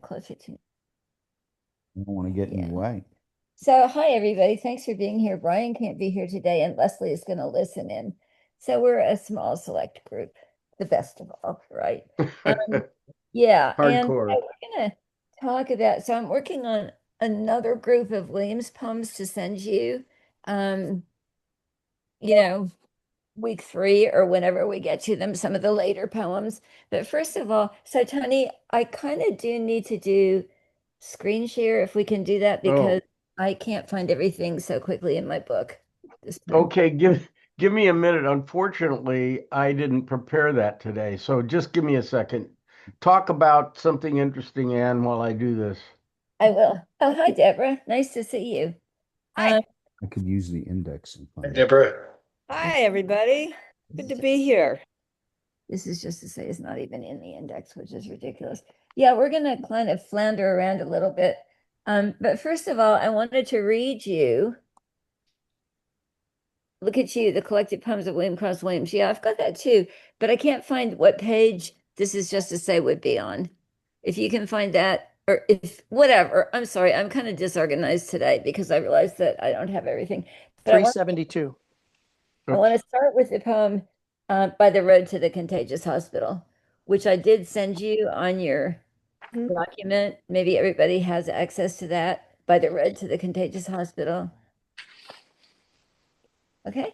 closer to. I don't want to get in Yeah. your way. So, hi, everybody. Thanks for being here. Brian can't be here today, and Leslie is going to listen in. So, we're a small select group, the best of all, right? Um, yeah. And Hardcore. we're going to talk about, so I'm working on another group of Williams poems to send you, um, you know, week 3 or whenever we get to them, some of the later poems. But first of all, so Tony, I kind of do need to do screen share if we can do that because Oh, I can't find everything so quickly in my book this time. okay. Give me a minute. Unfortunately, I didn't prepare that today, so just give me a second. Talk about something interesting, Anne, while I do this. I will. Oh, hi, Deborah. Nice to see you. Hi. I could use the index and find it. Deborah. Hi, everybody. Good to be here. This is just to say it's not even in the index, which is ridiculous. Yeah, we're going to kind of flounder around a little bit. But first of all, I wanted to read you Look at You, the collected poems of William Cross Williams. Yeah, I've got that too, but I can't find what page This Is Just to Say would be on. If you can find that, or if whatever, I'm sorry, I'm kind of disorganized today because I realized that I don't have everything. But 372. I want to start with the poem By the Road to the Contagious Hospital, which I did send you on your document. Maybe everybody has access to that. By the Road to the Contagious Hospital. Okay.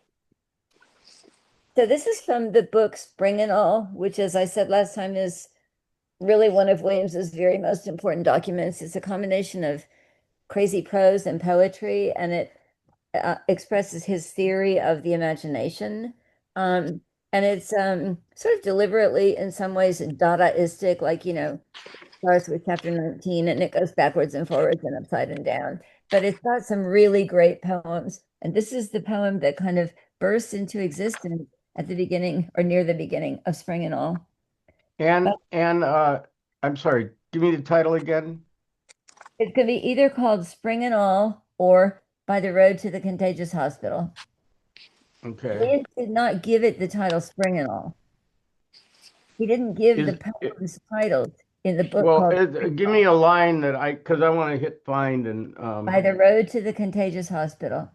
So this is from the book Spring and All, which, as I said last time, is really one of Williams's very most important documents. It's a combination of crazy prose and poetry, and it expresses his theory of the imagination. Um, and it's sort of deliberately, in some ways, Dadaistic, like, starts with chapter 19 and it goes backwards and forwards and upside and down. But it's got some really great poems. And this is the poem that kind of bursts into existence at the beginning or near the beginning of Spring and All. And I'm sorry. Give me the title again. It could be either called Spring and All or By the Road to the Contagious Hospital. Okay. Williams did not give it the title Spring and All. He didn't give the Is poems titles in the book well, called Spring give and me All. a line because I want to hit find and By the Road to the Contagious Hospital.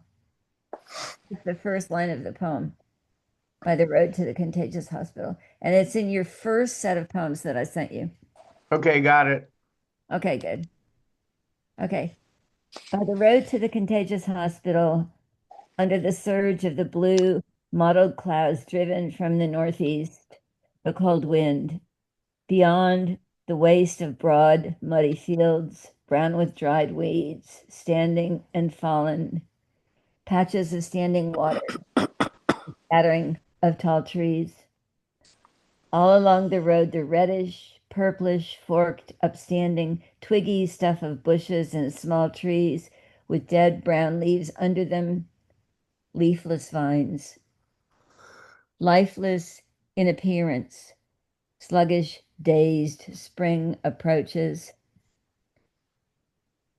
It's the first line of the poem. By the Road to the Contagious Hospital. And it's in your first set of poems that I sent you. okay, got it. Okay, good. Okay. By the road to the contagious hospital, under the surge of the blue mottled clouds driven from the northeast, the cold wind, beyond the waste of broad, muddy fields, brown with dried weeds, standing and fallen, patches of standing water, scattering of tall trees. All along the road, the reddish, purplish, forked, upstanding, twiggy stuff of bushes and small trees with dead brown leaves under them, leafless vines. Lifeless in appearance, sluggish, dazed, spring approaches.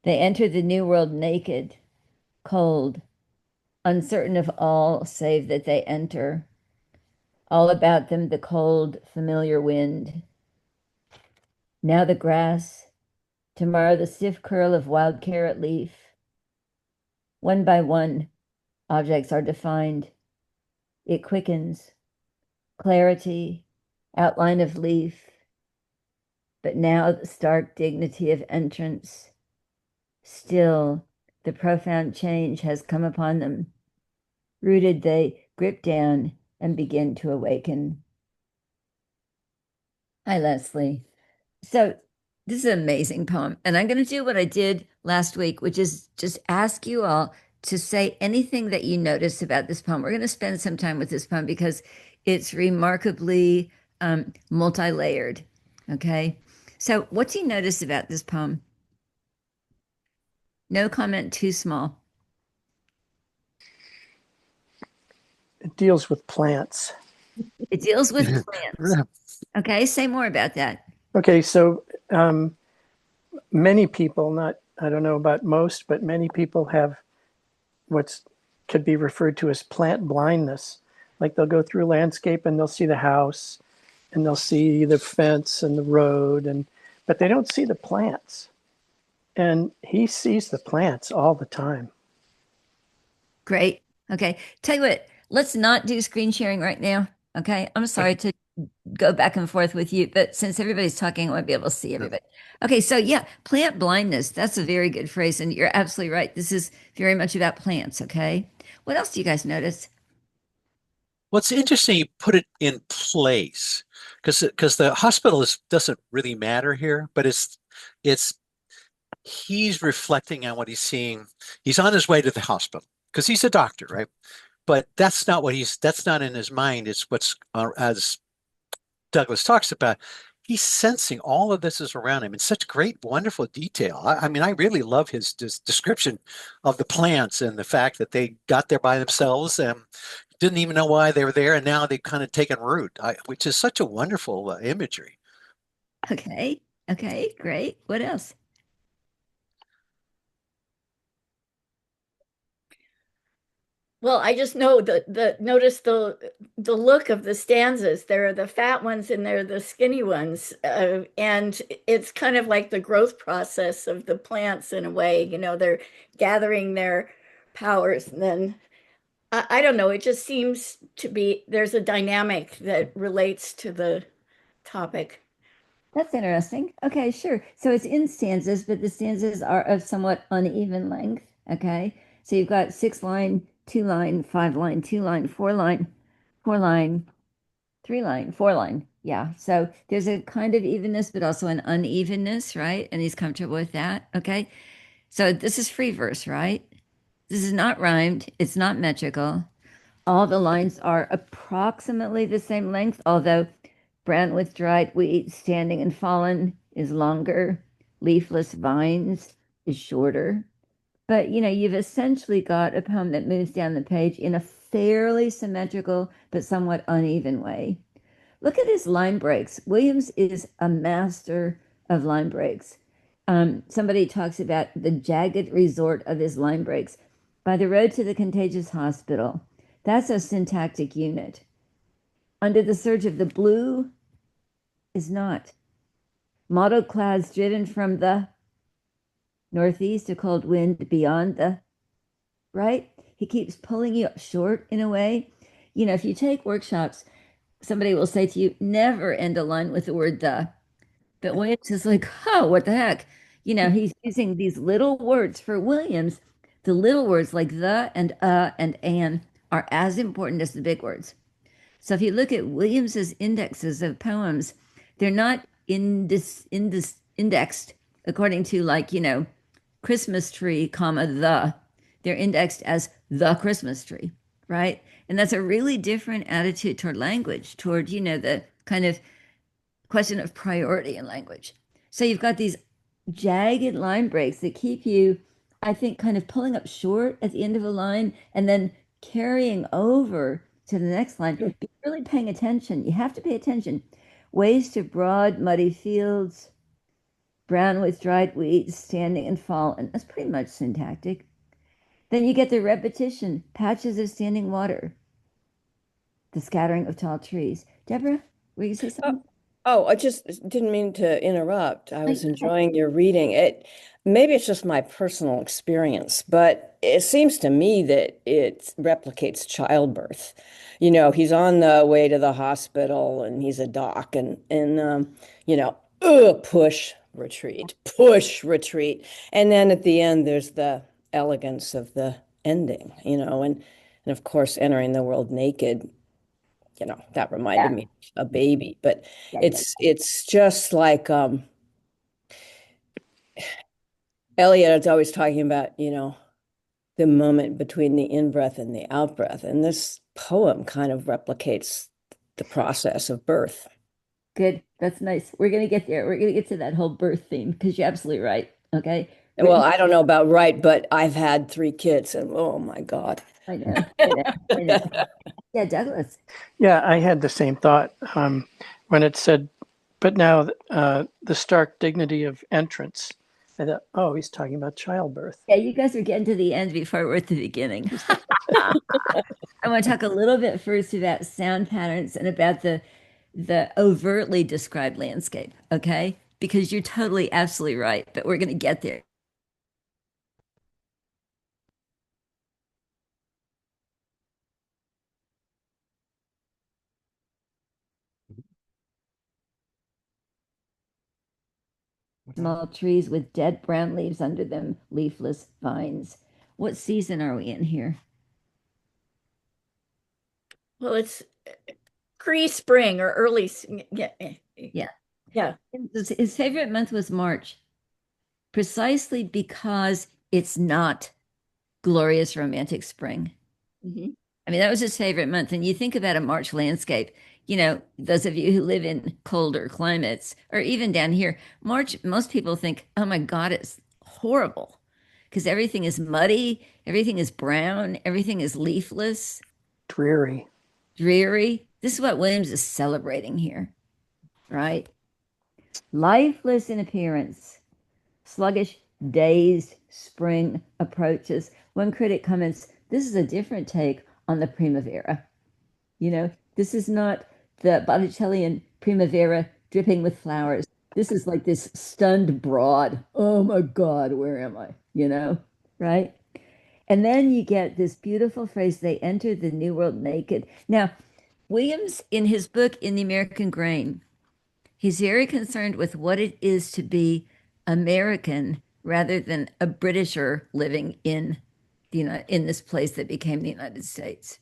They enter the new world naked, cold, uncertain of all save that they enter. All about them the cold, familiar wind. Now the grass, tomorrow the stiff curl of wild carrot leaf. One by one, objects are defined. It quickens, clarity, outline of leaf, but now the stark dignity of entrance. Still, the profound change has come upon them. Rooted, they grip down and begin to awaken. Hi, Leslie. So this is an amazing poem. And I'm going to do what I did last week, which is just ask you all to say anything that you notice about this poem. We're going to spend some time with this poem because it's remarkably multi-layered. Okay. So what do you notice about this poem? No comment too small. It deals with plants. It deals with plants. Okay. Say more about that. Okay, so many people, not, I don't know about most, but many people have what's could be referred to as plant blindness. Like they'll go through a landscape and they'll see the house and they'll see the fence and the road, but they don't see the plants. And he sees the plants all the time. Great. Okay. Tell you what, let's not do screen sharing right now. Okay. I'm sorry to go back and forth with you, but since everybody's talking, I want to be able to see everybody. Okay. So, yeah, plant blindness. That's a very good phrase. And you're absolutely right. This is very much about plants. Okay. What else do you guys notice? What's interesting, you put it in place because the hospital doesn't really matter here, but it's he's reflecting on what he's seeing. He's on his way to the hospital because he's a doctor, right? But that's not in his mind. It's what's as Douglas talks about. He's sensing all of this is around him in such great, wonderful detail. I mean, I really love his description of the plants and the fact that they got there by themselves and didn't even know why they were there, and now they've kind of taken root, which is such a wonderful imagery. Okay. Okay. Great. What else? Well, I just know notice the look of the stanzas. There are the fat ones and there are the skinny ones, and it's kind of like the growth process of the plants in a way. They're gathering their powers, and then I don't know. It just seems to be there's a dynamic that relates to the topic. That's interesting. Okay, sure. So it's in stanzas, but the stanzas are of somewhat uneven length. Okay. So you've got 6 line, 2 line, 5 line, 2 line, 4 line, 4 line, 3 line, 4 line. Yeah. So there's a kind of evenness, but also an unevenness, right? And he's comfortable with that. Okay. So this is free verse, right? This is not rhymed. It's not metrical. All the lines are approximately the same length, although brown with dried wheat, standing and fallen is longer. Leafless vines is shorter. But you've essentially got a poem that moves down the page in a fairly symmetrical but somewhat uneven way. Look at his line breaks. Williams is a master of line breaks. Somebody talks about the jagged resort of his line breaks. By the road to the contagious hospital. That's a syntactic unit. Under the surge of the blue is not. Mottled clouds driven from the northeast, a cold wind beyond the right. He keeps pulling you up short in a way. If you take workshops, somebody will say to you, never end a line with the word the. But Williams is like, oh, what the heck? He's using these little words for Williams. The little words like the and an are as important as the big words. So if you look at Williams's indexes of poems, they're not indexed according to Christmas tree, comma, the. They're indexed as the Christmas tree, right? And that's a really different attitude toward language, toward, the kind of question of priority in language. So you've got these jagged line breaks that keep you, I think, kind of pulling up short at the end of a line and then carrying over to the next line. Be really paying attention. You have to pay attention. Ways to broad, muddy fields, brown with dried wheat, standing and fallen. That's pretty much syntactic. Then you get the repetition, patches of standing water, the scattering of tall trees. Deborah, will you say something? Oh, I just didn't mean to interrupt. I was enjoying your reading. Maybe it's just my personal experience, but it seems to me that it replicates childbirth. He's on the way to the hospital and he's a doc push, retreat. And then at the end, there's the elegance of the ending, and of course, entering the world naked, that reminded me of a baby, but it's just like Eliot is always talking about, the moment between the in-breath and the out-breath. And this poem kind of replicates the process of birth. Good. That's nice. We're going to get there. We're going to get to that whole birth theme because you're absolutely right. Okay. Well, I don't know about right, but I've had 3 kids and oh my God. I know. I know. I know. Yeah, Douglas. Yeah, I had the same thought when it said, but now the stark dignity of entrance. I thought, oh, he's talking about childbirth. Yeah, you guys are getting to the end before we're at the beginning. I want to talk a little bit first about sound patterns and about the overtly described landscape. Okay. because you're totally, absolutely right, but we're going to get there. Small trees with dead brown leaves under them, leafless vines. What season are we in here? Well, it's pre-spring or early. Yeah. Yeah. Yeah. His favorite month was March, precisely because it's not glorious romantic spring. Mhm. I mean, that was his favorite month. And you think about a March landscape, those of you who live in colder climates, or even down here, March, most people think, oh my God, it's horrible because everything is muddy, everything is brown, everything is leafless, Dreary. dreary. This is what Williams is celebrating here, right? Lifeless in appearance, sluggish, dazed spring approaches. One critic comments, this is a different take on the primavera. This is not the Botticellian primavera dripping with flowers. This is like this stunned broad. Oh my God, where am I? Right? And then you get this beautiful phrase, they enter the New World naked. Now, Williams, in his book, In the American Grain, he's very concerned with what it is to be American rather than a Britisher living in in this place that became the United States.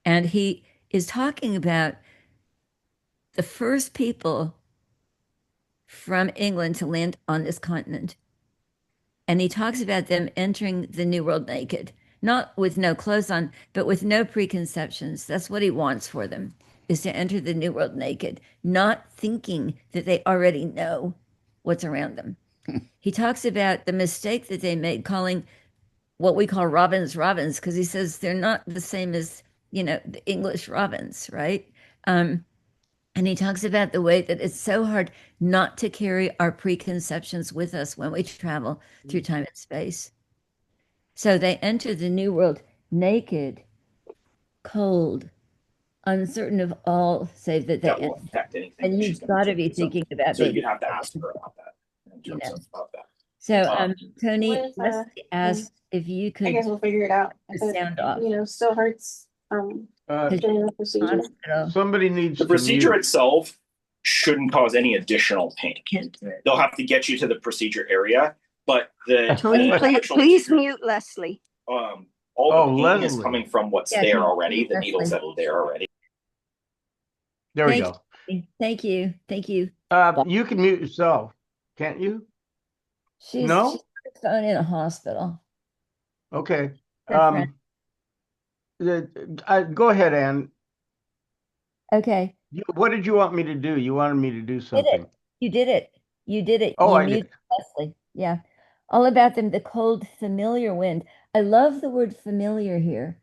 And he is talking about the first people from England to land on this continent. And he talks about them entering the New World naked, not with no clothes on, but with no preconceptions. That's what he wants for them, is to enter the New World naked, not thinking that they already know what's around them. He talks about the mistake that they made calling what we call robins robins, because he says they're not the same as, the English robins, right? And he talks about the way that it's so hard not to carry our preconceptions with us when we travel through time and space. So they enter the New World naked, cold, uncertain of all save that they That won't affect anything. and She's you've gonna got to take be these up. thinking about So baby. you'd have to ask her about that. In You terms know. of that. So, Tony, With, Leslie asked if you I could guess we'll figure it out. If the it, sound off. still hurts, during the procedure. Hospital. Somebody needs The to procedure mute. itself shouldn't cause any additional pain. They'll have to get you to the procedure area, but the Tony, actual please procedure, mute Leslie. all Oh, the pain is Leslie. coming from what's Yeah, there can you already, mute the needles Leslie? that are there already. There we Thank go. you. Thank you. Thank you. You can mute yourself, can't you? She's No? on the phone in a hospital. Okay. Her friend. Go ahead, Ann. Okay. What did you want me to do? You wanted me to do Did something. it. You did it. You did it. Oh, You I did. muted Leslie. Yeah. All about them, the cold, familiar wind. I love the word familiar here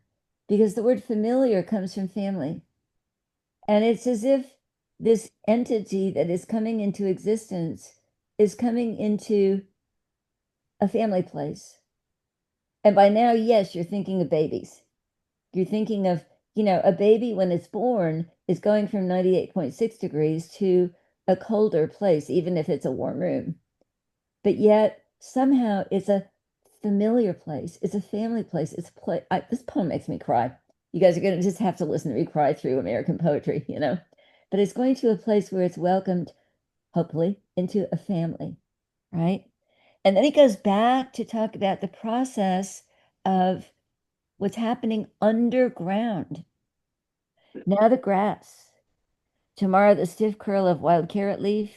because the word familiar comes from family. And it's as if this entity that is coming into existence is coming into a family place. And by now, yes, you're thinking of babies. You're thinking of, a baby when it's born is going from 98.6 degrees to a colder place, even if it's a warm room. But yet somehow it's a familiar place. It's a family place. It's a place. This poem makes me cry. You guys are going to just have to listen to me cry through American poetry, But it's going to a place where it's welcomed, hopefully, into a family, right? And then he goes back to talk about the process of what's happening underground. Now the grass, tomorrow the stiff curl of wild carrot leaf.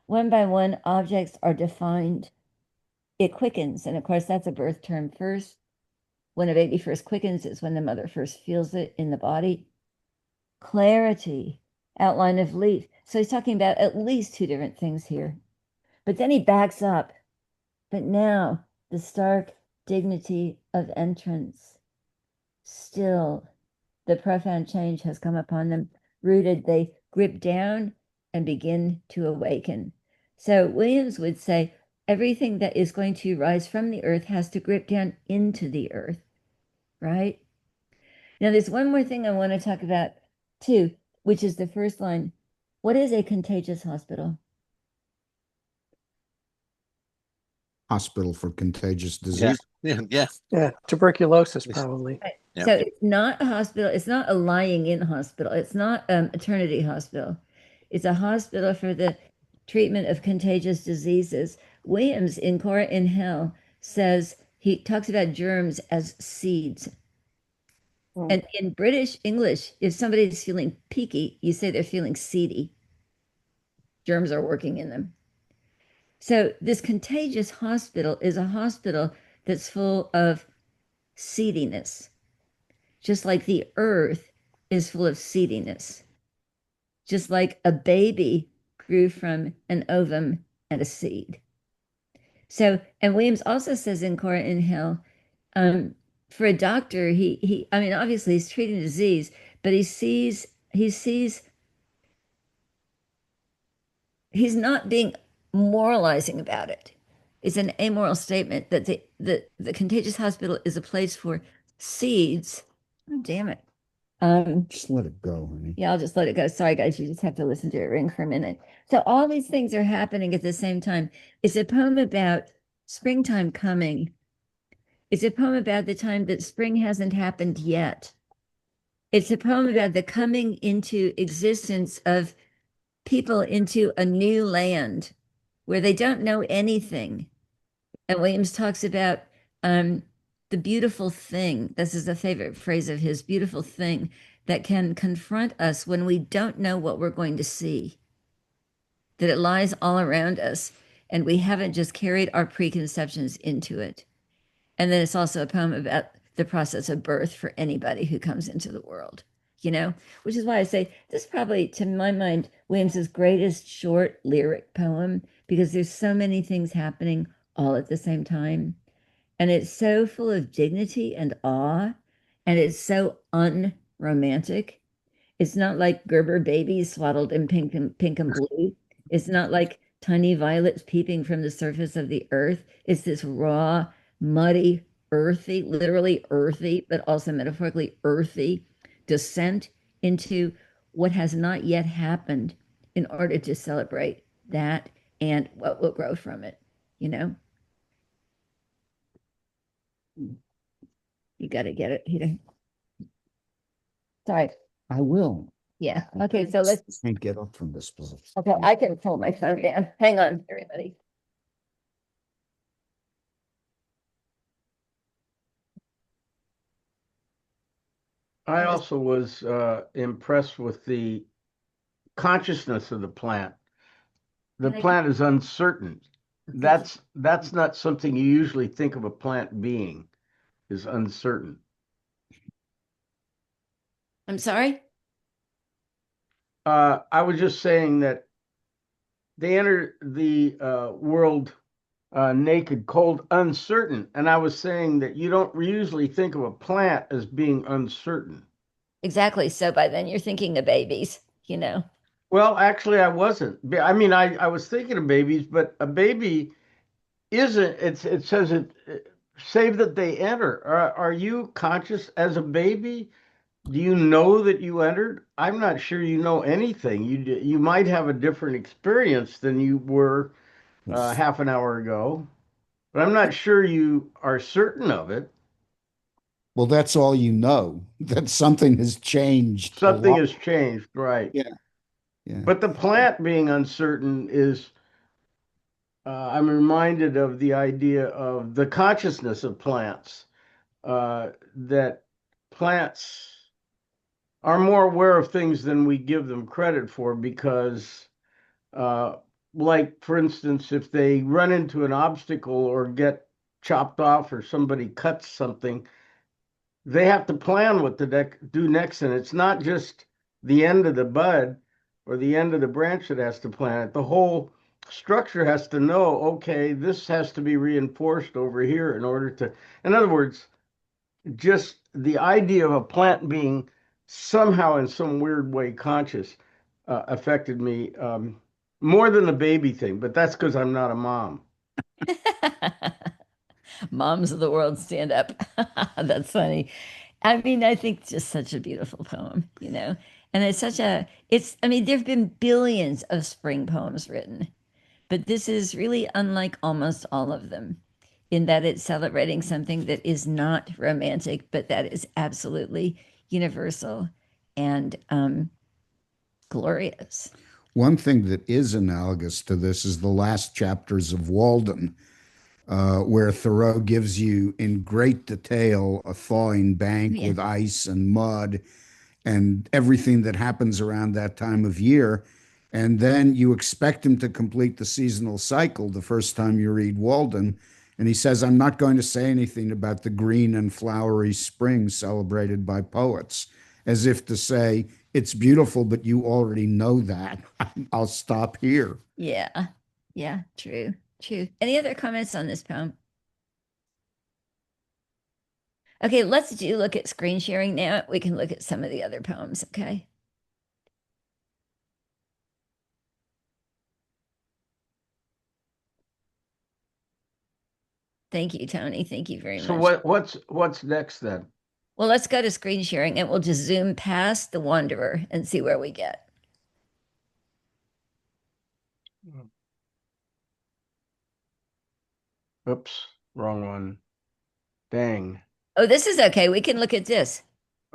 One by one, objects are defined. It quickens. And of course, that's a birth term first. When a baby first quickens is when the mother first feels it in the body. Clarity, outline of leaf. So he's talking about at least two different things here. But then he backs up. But now the stark dignity of entrance. Still, the profound change has come upon them. Rooted, they grip down and begin to awaken. So Williams would say everything that is going to rise from the earth has to grip down into the earth, right? Now, there's one more thing I want to talk about too, which is the first line. What is a contagious hospital? hospital for contagious Yeah. disease. Yeah. Yeah, tuberculosis Yes. probably. Right. Yeah. So it's not a hospital. It's not a lying in hospital. It's not maternity hospital. It's a hospital for the treatment of contagious diseases. Williams in Cora in Hell says he talks about germs as seeds. Hmm. And in British English, if somebody is feeling peaky, you say they're feeling seedy. Germs are working in them. So this contagious hospital is a hospital that's full of seediness, just like the earth is full of seediness, just like a baby grew from an ovum and a seed. So, and Williams also says in Cora in Hell, for a doctor, I mean, obviously he's treating disease, but he sees, he's not being moralizing about it. It's an amoral statement that the contagious hospital is a place for seeds. Oh, damn it. Just let it go, honey. Yeah, I'll just let it go. Sorry, guys, you just have to listen to it ring for a minute. So all these things are happening at the same time. It's a poem about springtime coming. It's a poem about the time that spring hasn't happened yet. It's a poem about the coming into existence of people into a new land where they don't know anything. And Williams talks about the beautiful thing. This is a favorite phrase of his, beautiful thing that can confront us when we don't know what we're going to see, that it lies all around us and we haven't just carried our preconceptions into it. And then it's also a poem about the process of birth for anybody who comes into the world, which is why I say this is probably, to my mind, Williams's greatest short lyric poem, because there's so many things happening all at the same time. And it's so full of dignity and awe, and it's so unromantic. It's not like Gerber babies swaddled in pink and blue. It's not like tiny violets peeping from the surface of the earth. It's this raw, muddy, earthy, literally earthy, but also metaphorically earthy descent into what has not yet happened in order to celebrate that and what will grow from it, you know? You got to get it, Peter. Sorry. I will. Yeah. Okay. So let's. I can't get up from this place. Okay. I can pull my phone down. Hang on, everybody. I also was impressed with the consciousness of the plant. The plant is uncertain. That's not something you usually think of a plant being, is uncertain. I'm sorry. I was just saying that they enter the world naked, cold, uncertain. And I was saying that you don't usually think of a plant as being uncertain. Exactly. So by then you're thinking of babies. Well, actually, I wasn't. I mean, I was thinking of babies, but a baby isn't. It says save that they enter. Are you conscious as a baby? Do you know that you entered? I'm not sure you know anything. You might have a different experience than you were half an hour ago, but I'm not sure you are certain of it. Well, that's all you know, that something has changed a Something lot. has changed, right? Yeah. Yeah. But the plant being uncertain is, I'm reminded of the idea of the consciousness of plants, that plants are more aware of things than we give them credit for because, like, for instance, if they run into an obstacle or get chopped off or somebody cuts something, they have to plan what to do next. And it's not just the end of the bud or the end of the branch that has to plan it. The whole structure has to know, okay, this has to be reinforced over here in order to, in other words, just the idea of a plant being somehow in some weird way conscious affected me more than the baby thing, but that's because I'm not a mom. Moms of the world stand up. That's funny. I mean, I think it's just such a beautiful poem. And I mean, there have been billions of spring poems written, but this is really unlike almost all of them. in that it's celebrating something that is not romantic, but that is absolutely universal and glorious. One thing that is analogous to this is the last chapters of Walden, where Thoreau gives you in great detail a thawing bank Yeah. with ice and mud and everything that happens around that time of year. And then you expect him to complete the seasonal cycle the first time you read Walden. And he says, I'm not going to say anything about the green and flowery spring celebrated by poets, as if to say, it's beautiful, but you already know that. I'll stop here. Yeah. Yeah. True. True. Any other comments on this poem? Okay, let's do look at screen sharing now. We can look at some of the other poems, okay? Thank you, Tony. Thank you very So much. what's next then? Well, let's go to screen sharing and we'll just zoom past the Wanderer and see where we get. Oops, wrong one. Dang. Oh, this is okay. We can look at this.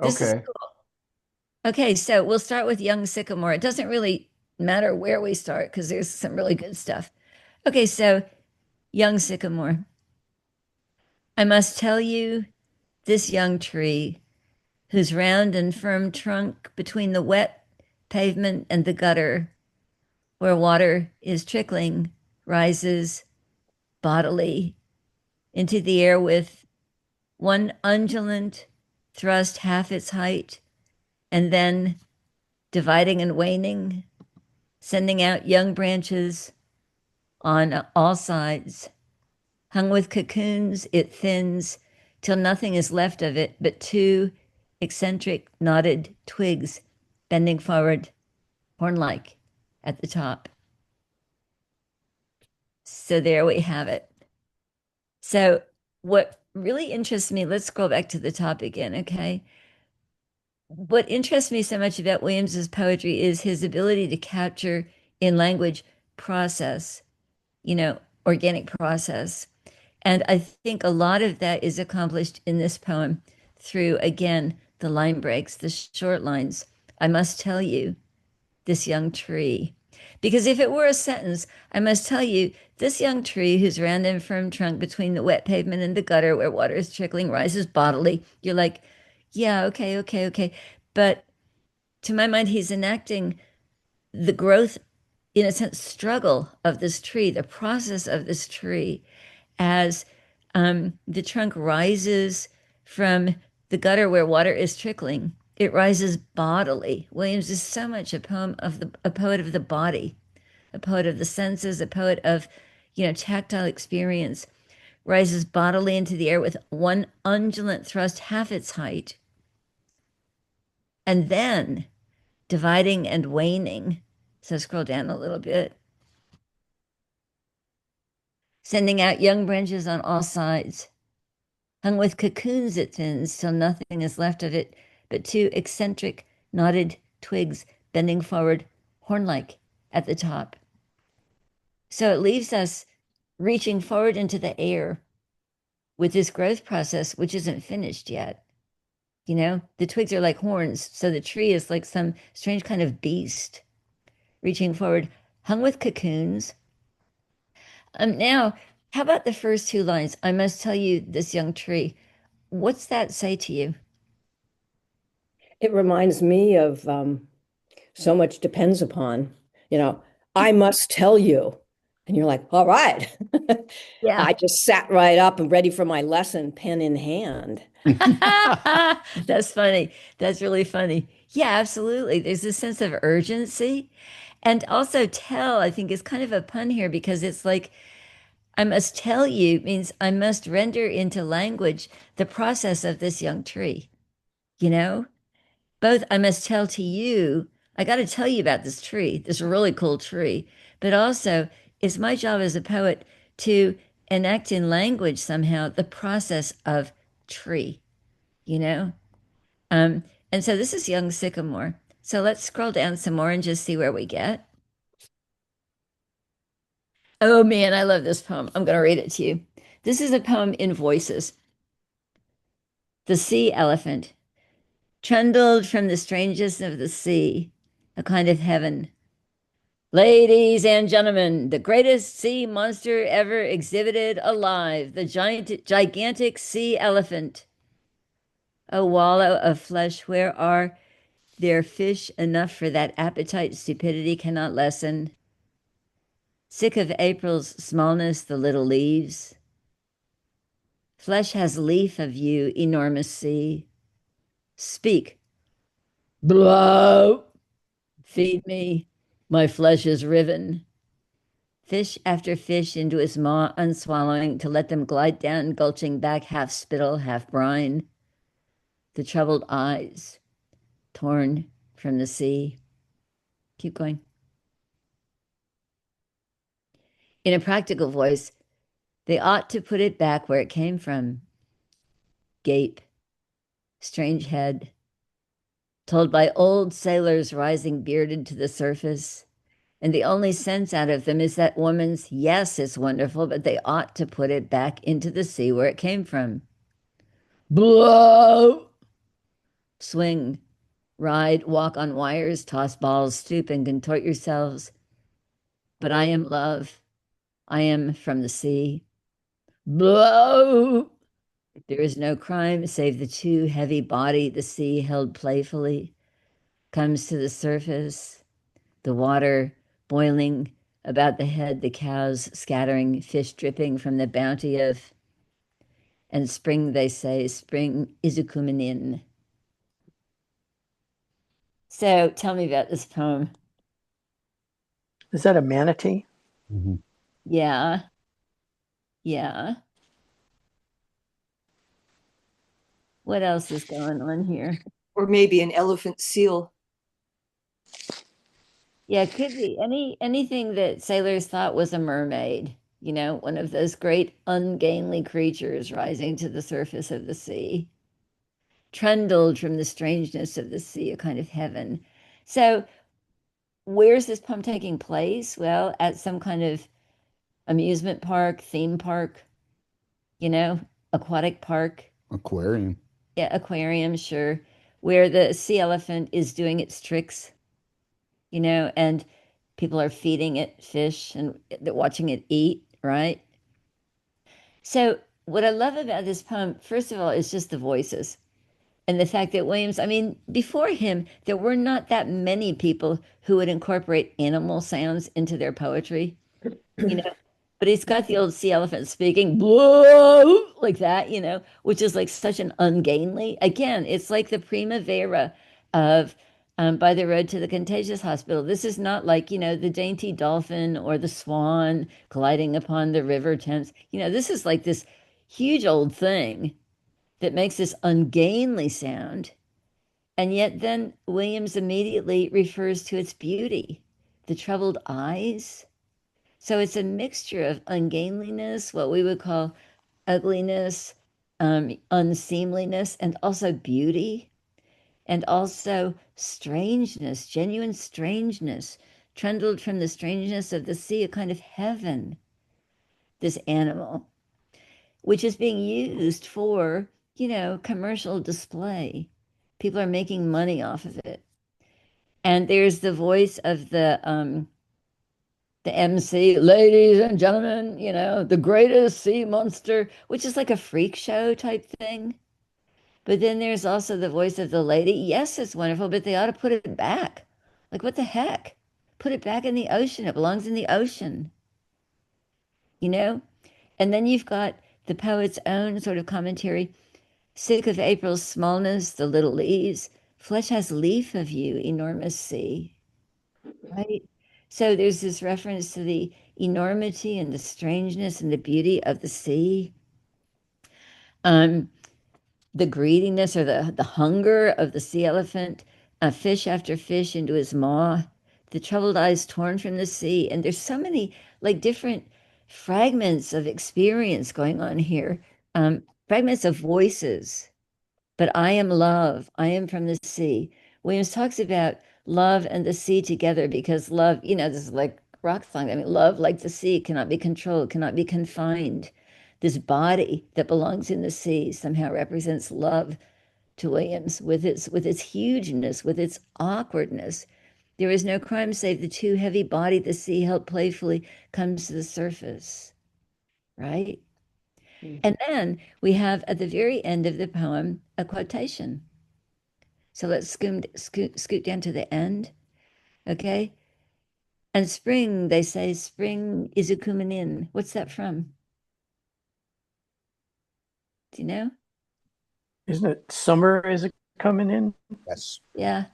This is Okay. cool. Okay, so we'll start with Young Sycamore. It doesn't really matter where we start because there's some really good stuff. Okay, so Young Sycamore. I must tell you, this young tree, whose round and firm trunk between the wet pavement and the gutter, where water is trickling, rises bodily into the air with one undulant thrust half its height, and then dividing and waning, sending out young branches on all sides. Hung with cocoons, it thins till nothing is left of it but two eccentric knotted twigs bending forward, horn-like at the top. So there we have it. So what really interests me, let's scroll back to the top again, okay? What interests me so much about Williams's poetry is his ability to capture in language process, organic process. And I think a lot of that is accomplished in this poem through, again, the line breaks, the short lines. I must tell you, this young tree. Because if it were a sentence, I must tell you, this young tree whose round and firm trunk between the wet pavement and the gutter where water is trickling rises bodily. You're like, yeah, okay, okay, okay. But to my mind, he's enacting the growth, in a sense, struggle of this tree, the process of this tree as the trunk rises from the gutter where water is trickling. It rises bodily. Williams is so much a poet of the body, a poet of the senses, a poet of, tactile experience. Rises bodily into the air with one undulant thrust half its height, and then dividing and waning. So scroll down a little bit. Sending out young branches on all sides. Hung with cocoons it thins till nothing is left of it but two eccentric, knotted twigs bending forward, horn-like at the top. So it leaves us reaching forward into the air with this growth process, which isn't finished yet. The twigs are like horns, so the tree is like some strange kind of beast reaching forward, hung with cocoons. Now, how about the first two lines? I must tell you, this young tree. What's that say to you? It reminds me of so much depends upon, I must tell you. And you're like, all right. Yeah. I just sat right up and ready for my lesson, pen in hand. That's funny. That's really funny. Yeah, absolutely. There's a sense of urgency. And also tell, I think, is kind of a pun here because it's like, I must tell you means I must render into language the process of this young tree. You know, both I must tell to you, I got to tell you about this tree, this really cool tree, but also it's my job as a poet to enact in language somehow the process of tree, you know? Um, and so this is Young Sycamore. So let's scroll down some more and just see where we get. Oh man, I love this poem. I'm going to read it to you. This is a poem in voices. The sea elephant trundled from the strangest of the sea, a kind of heaven. Ladies and gentlemen, the greatest sea monster ever exhibited alive, the gigantic sea elephant. A wallow of flesh, where are there fish enough for that appetite stupidity cannot lessen? Sick of April's smallness, the little leaves. Flesh has leaf of you, enormous sea. Speak. Blow. Feed me. My flesh is riven. Fish after fish into his maw, unswallowing, to let them glide down, gulching back half spittle, half brine. The troubled eyes, torn from the sea. Keep going. In a practical voice, they ought to put it back where it came from. Gape, strange head, told by old sailors rising bearded to the surface. And the only sense out of them is that woman's, yes, it's wonderful, but they ought to put it back into the sea where it came from. Blow! Swing, ride, walk on wires, toss balls, stoop, and contort yourselves. But I am love. I am from the sea. Blow! There is no crime save the too heavy body the sea held playfully comes to the surface, the water boiling about the head, the cows scattering, fish dripping from the bounty of, and spring, they say, spring izukumenin. So tell me about this poem. Is that a manatee? Mm-hmm. Yeah. Yeah. What else is going on here? Or maybe an elephant seal. Yeah, it could be anything that sailors thought was a mermaid, one of those great ungainly creatures rising to the surface of the sea, trundled from the strangeness of the sea, a kind of heaven. So, where's this poem taking place? Well, at some kind of amusement park, theme park, aquatic park. Aquarium. Yeah, aquarium, sure, where the sea elephant is doing its tricks, and people are feeding it fish and they're watching it eat, right? So, what I love about this poem, first of all, is just the voices and the fact that Williams, I mean, before him, there were not that many people who would incorporate animal sounds into their poetry, you know. But he's got the old sea elephant speaking "Whoa," like that, which is like such an ungainly. Again, it's like the primavera of By the Road to the Contagious Hospital. This is not like, the dainty dolphin or the swan gliding upon the river Thames. This is like this huge old thing that makes this ungainly sound. And yet then Williams immediately refers to its beauty, the troubled eyes. So it's a mixture of ungainliness, what we would call ugliness, unseemliness, and also beauty, and also strangeness, genuine strangeness, trundled from the strangeness of the sea, a kind of heaven, this animal, which is being used for, commercial display. People are making money off of it. And there's the voice of the MC, ladies and gentlemen, the greatest sea monster, which is like a freak show type thing. But then there's also the voice of the lady. Yes, it's wonderful, but they ought to put it back. Like, what the heck? Put it back in the ocean. It belongs in the ocean, you know? And then you've got the poet's own sort of commentary. Sick of April's smallness, the little leaves. Flesh has leaf of you, enormous sea. Right? So there's this reference to the enormity and the strangeness and the beauty of the sea. The greediness or the hunger of the sea elephant, fish after fish into his maw, the troubled eyes torn from the sea. And there's so many like different fragments of experience going on here, fragments of voices. But I am love. I am from the sea. Williams talks about love and the sea together because love, this is like rock song. I mean, love, like the sea, cannot be controlled, cannot be confined. this body that belongs in the sea somehow represents love to Williams with its hugeness, with its awkwardness. There is no crime save the too heavy body the sea held playfully comes to the surface, right? And then we have at the very end of the poem a quotation. So let's scoot down to the end, okay? And spring, they say, spring is a coming in. What's that from? Do you know? Isn't it summer is coming in? Yes. Yeah.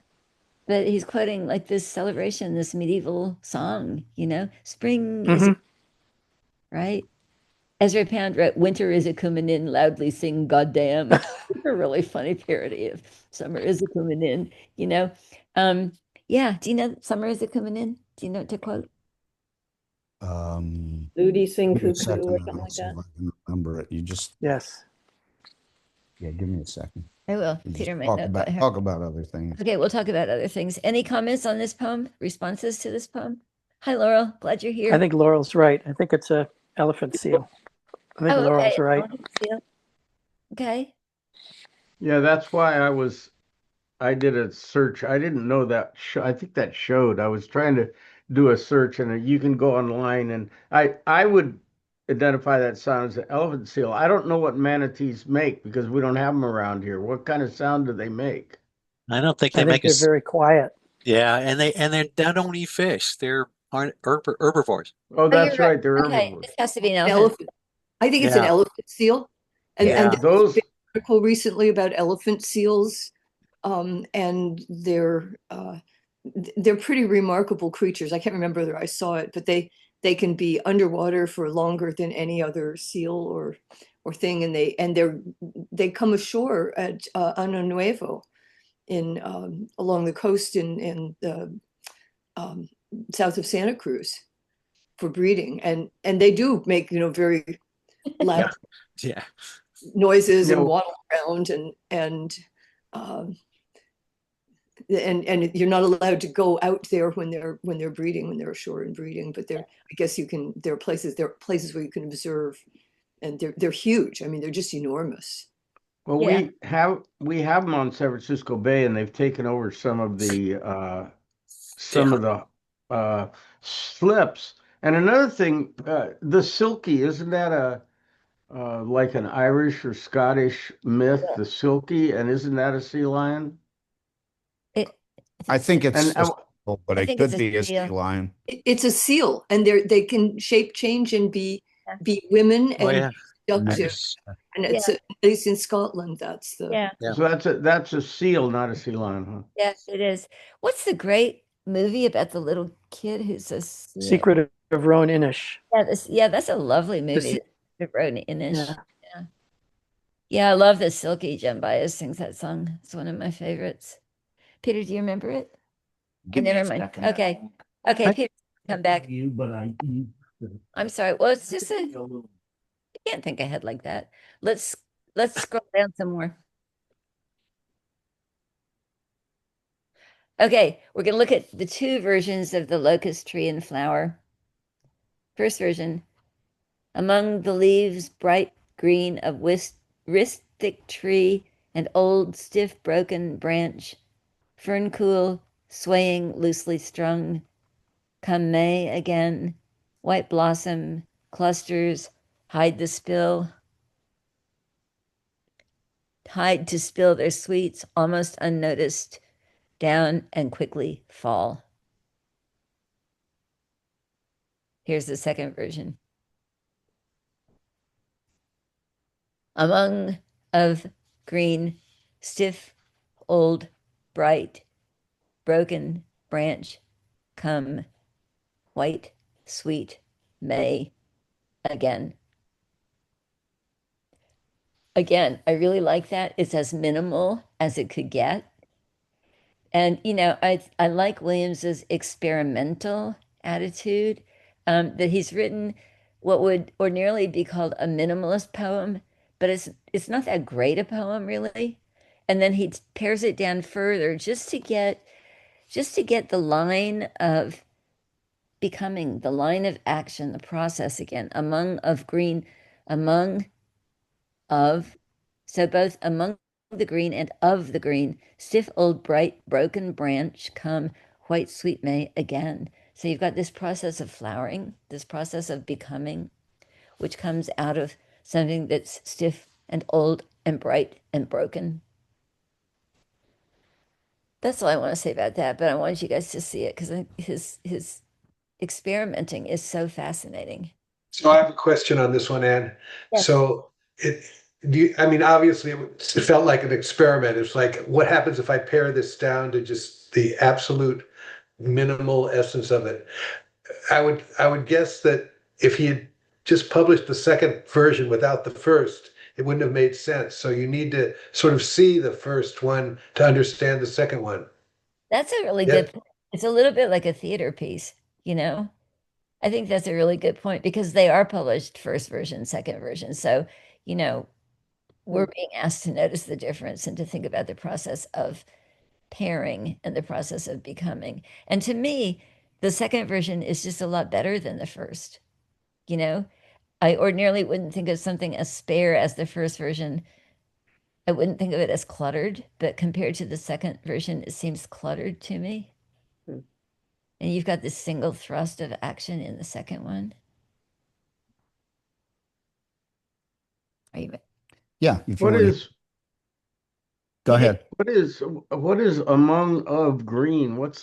But he's quoting like this celebration, this medieval song, spring is, right? Ezra Pound wrote, winter is a coming in, loudly sing goddamn. A really funny parody of summer is a coming in, Yeah, do you know summer is a coming in? Do you know what to quote? Ludi sing Give me a cuckoo or second. something I'll like see if that. I can remember it. You just, Yes. yeah, give me a second. I will. You Peter just might know. talk about other things. Okay, we'll talk about other things. Any comments on this poem? Responses to this poem? Hi, Laurel. Glad you're here. I think Laurel's right. I think it's a elephant seal. I think Laurel's okay. right. Okay. Yeah, that's why I did a search. I didn't know that I think that showed. I was trying to do a search, and you can go online, and I would identify that sound as an elephant seal. I don't know what manatees make because we don't have them around here. What kind of sound do they make? I don't think I they think make they're very quiet. yeah, and they don't eat fish. They're aren't herbivores. Oh, Oh, you're that's right. right. They're Okay, herbivores. this has to be an elephant. Elephant. I think it's an Yeah. elephant seal. And Yeah, there was those. an article recently about elephant seals, and they're pretty remarkable creatures. I can't remember whether I saw it, but they can be underwater for longer than any other seal or thing, and they come ashore at Ano Nuevo in along the coast in the south of Santa Cruz for breeding, and they do make very loud Yeah. noises and No, waddle around um, and you're not allowed to go out there when they're breeding, when they're ashore and breeding, but I guess there are places where you can observe, and they're huge. I mean, they're just enormous. well, Yeah. we have them on San Francisco Bay, and they've taken over some of the slips. And another thing, the silky, isn't that a like an Irish or Scottish myth, the silky, and isn't that a sea lion? It, I think it's And a seal, but I it think it's could a be a seal. sea lion. It's a seal, and they can shape change and be women Oh and yeah. seductive. Nice. And it's at least in Scotland, that's the Yeah. Yeah. so that's a seal, not a sea lion, huh? Yes, it is. What's the great movie about the little kid who's a seal? Secret of Roan Inish. Yeah, that's a lovely movie. The Road Inish. Yeah, I love the Silky. Jem Baez sings that song. It's one of my favorites. Peter, do you remember it? Never mind. Okay. Okay, Peter, come back. I'm sorry. Well, it's just you can't think ahead like that. Let's scroll down some more. Okay, we're gonna look at the two versions of the locust tree and flower. First version, among the leaves bright green of wrist thick tree and old stiff broken branch, fern cool, swaying loosely strung, come May again, white blossom, clusters, hide the spill, hide to spill their sweets almost unnoticed, down and quickly fall. Here's the second version. Among of green, stiff, old, bright, broken branch, come, white, sweet, May, again. Again, I really like that. It's as minimal as it could get. And I like Williams's experimental attitude, that he's written what would ordinarily be called a minimalist poem, but it's not that great a poem really. And then he pares it down further just to get the line of becoming, the line of action, the process again, among of green, among, of, so both among the green and of the green, stiff old bright broken branch come white sweet May again. So you've got this process of flowering, this process of becoming, which comes out of something that's stiff and old and bright and broken. That's all I want to say about that, but I wanted you guys to see it because his experimenting is so fascinating. So I have a question on this one, Anne. Yes. So it, I mean, obviously it felt like an experiment. It's like, what happens if I pare this down to just the absolute minimal essence of it? I would guess that if he had just published the second version without the first, it wouldn't have made sense. So you need to sort of see the first one to understand the second one. That's a really Yeah. good point. It's a little bit like a theater piece, you know? I think that's a really good point because they are published first version, second version. So, you know, we're being asked to notice the difference and to think about the process of pairing and the process of becoming. And to me, the second version is just a lot better than the first. You know, I ordinarily wouldn't think of something as spare as the first version. I wouldn't think of it as cluttered, but compared to the second version, it seems cluttered to me. Hmm. And you've got this single thrust of action in the second one. Are you? Yeah, if you What want to is go ahead. what is among of green? What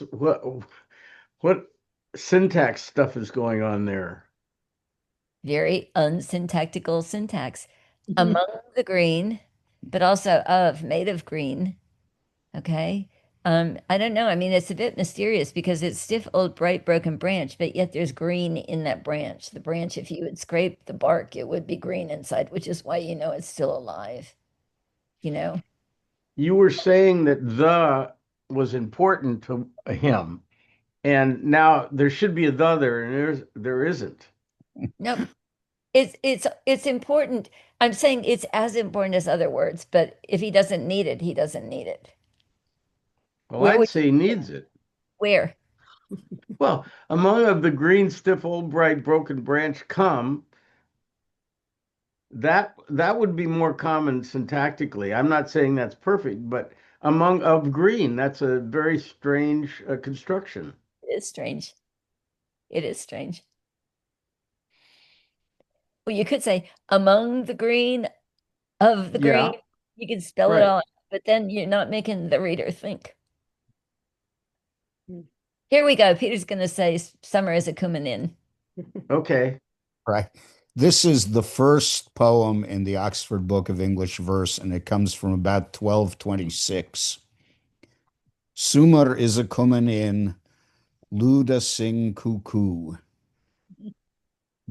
syntax stuff is going on there? Very unsyntactical syntax. Mhm. Among the green, but also of, made of green. Okay. I don't know. I mean, it's a bit mysterious because it's stiff, old, bright, broken branch, but yet there's green in that branch. The branch, if you would scrape the bark, it would be green inside, which is why you know it's still alive, you know? You were saying that the was important to him, and now there should be a the there, and there isn't. Nope. It's important. I'm saying it's as important as other words, but if he doesn't need it, he doesn't need it. Well, Where I'd would say he needs it. where? Well, among of the green, stiff, old, bright, broken branch come, that would be more common syntactically. I'm not saying that's perfect, but among of green, that's a very strange construction. It is strange. It is strange. Well, you could say among the green, of the green. Yeah, You can spell it right. all out, but then you're not making the reader think. Hmm. Here we go. Peter's going to say summer is a coming in. Okay. Right. This is the first poem in the Oxford Book of English Verse, and it comes from about 1226. Summer is a comin' in, Luda sing cuckoo.